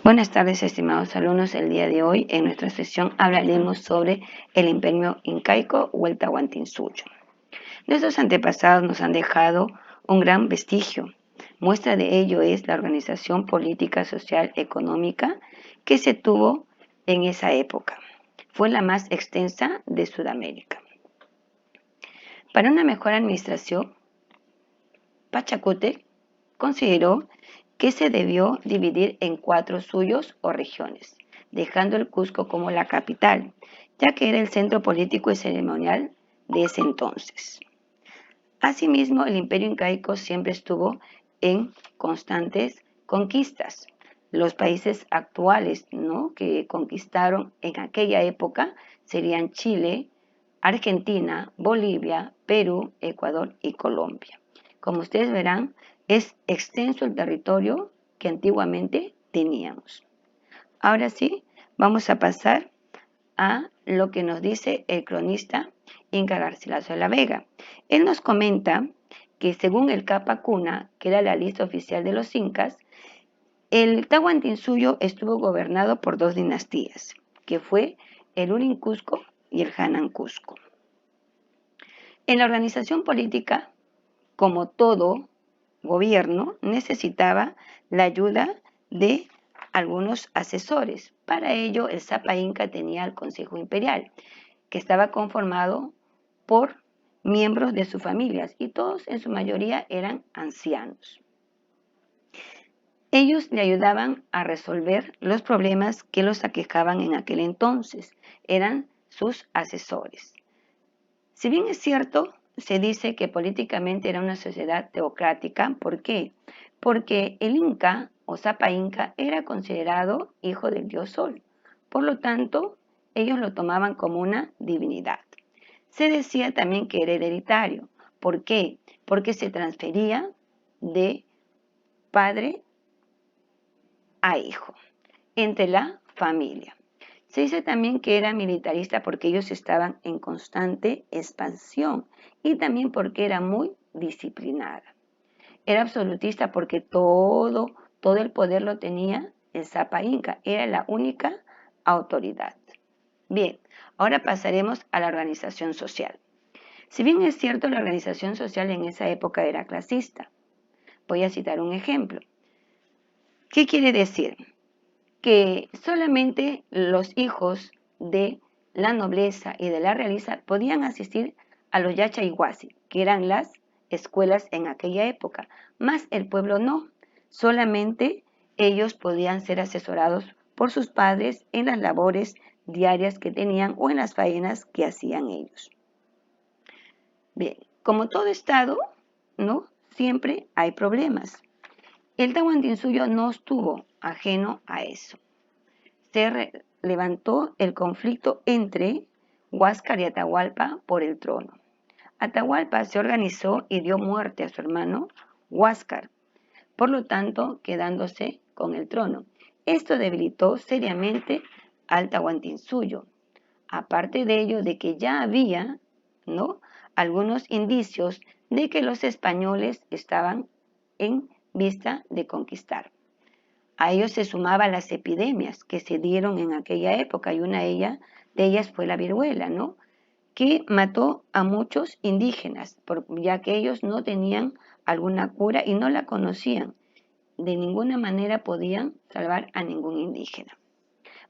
Buenas tardes, estimados alumnos. El día de hoy, en nuestra sesión, hablaremos sobre el imperio incaico o el Tahuantinsuyo. Nuestros antepasados nos han dejado un gran vestigio. Muestra de ello es la organización política, social, económica que se tuvo en esa época. Fue la más extensa de Sudamérica. Para una mejor administración, Pachacútec consideró que se debió dividir en 4 suyos o regiones, dejando el Cusco como la capital, ya que era el centro político y ceremonial de ese entonces. Asimismo, el imperio incaico siempre estuvo en constantes conquistas. Los países actuales, que conquistaron en aquella época serían Chile, Argentina, Bolivia, Perú, Ecuador y Colombia. Como ustedes verán, es extenso el territorio que antiguamente teníamos. Ahora sí, vamos a pasar a lo que nos dice el cronista Inca Garcilaso de la Vega. Él nos comenta que según el Capa Cuna, que era la lista oficial de los incas, el Tahuantinsuyo estuvo gobernado por 2 dinastías, que fue el Urin Cusco y el Hanan Cusco. En la organización política, como todo gobierno, necesitaba la ayuda de algunos asesores. Para ello, el Zapa Inca tenía el Consejo Imperial, que estaba conformado por miembros de sus familias y todos en su mayoría eran ancianos. Ellos le ayudaban a resolver los problemas que los aquejaban en aquel entonces. Eran sus asesores. Si bien es cierto, se dice que políticamente era una sociedad teocrática. ¿Por qué? Porque el Inca o Zapa Inca era considerado hijo del dios Sol. Por lo tanto, ellos lo tomaban como una divinidad. Se decía también que era hereditario. ¿Por qué? Porque se transfería de padre a hijo entre la familia. Se dice también que era militarista porque ellos estaban en constante expansión y también porque era muy disciplinada. Era absolutista porque todo el poder lo tenía el Zapa Inca, era la única autoridad. Bien, ahora pasaremos a la organización social. Si bien es cierto, la organización social en esa época era clasista. Voy a citar un ejemplo. ¿Qué quiere decir? Que solamente los hijos de la nobleza y de la realeza podían asistir a los yachaiguasi, que eran las escuelas en aquella época, más el pueblo no. Solamente ellos podían ser asesorados por sus padres en las labores diarias que tenían o en las faenas que hacían ellos. Bien, como todo estado, siempre hay problemas. El Tahuantinsuyo no estuvo ajeno a eso. Se levantó el conflicto entre Huáscar y Atahualpa por el trono. Atahualpa se organizó y dio muerte a su hermano Huáscar, por lo tanto quedándose con el trono. Esto debilitó seriamente al Tahuantinsuyo. Aparte de ello, de que ya había, algunos indicios de que los españoles estaban en vista de conquistar. A ellos se sumaban las epidemias que se dieron en aquella época y una de ellas fue la viruela, que mató a muchos indígenas, ya que ellos no tenían alguna cura y no la conocían. De ninguna manera podían salvar a ningún indígena.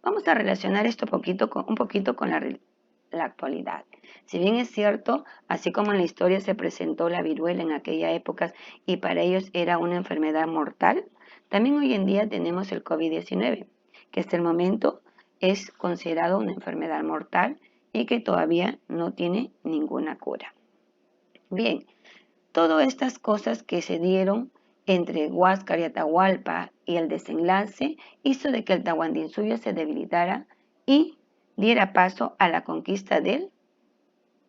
Vamos a relacionar esto un poquito con la actualidad. Si bien es cierto, así como en la historia se presentó la viruela en aquella época y para ellos era una enfermedad mortal, también hoy en día tenemos el COVID-19, que hasta el momento es considerado una enfermedad mortal y que todavía no tiene ninguna cura. Bien, todas estas cosas que se dieron entre Huáscar y Atahualpa y el desenlace hizo de que el Tahuantinsuyo se debilitara y diera paso a la conquista del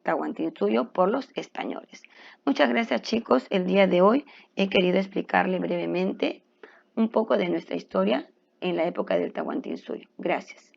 Tahuantinsuyo por los españoles. Muchas gracias, chicos. El día de hoy he querido explicarle brevemente un poco de nuestra historia en la época del Tahuantinsuyo. Gracias.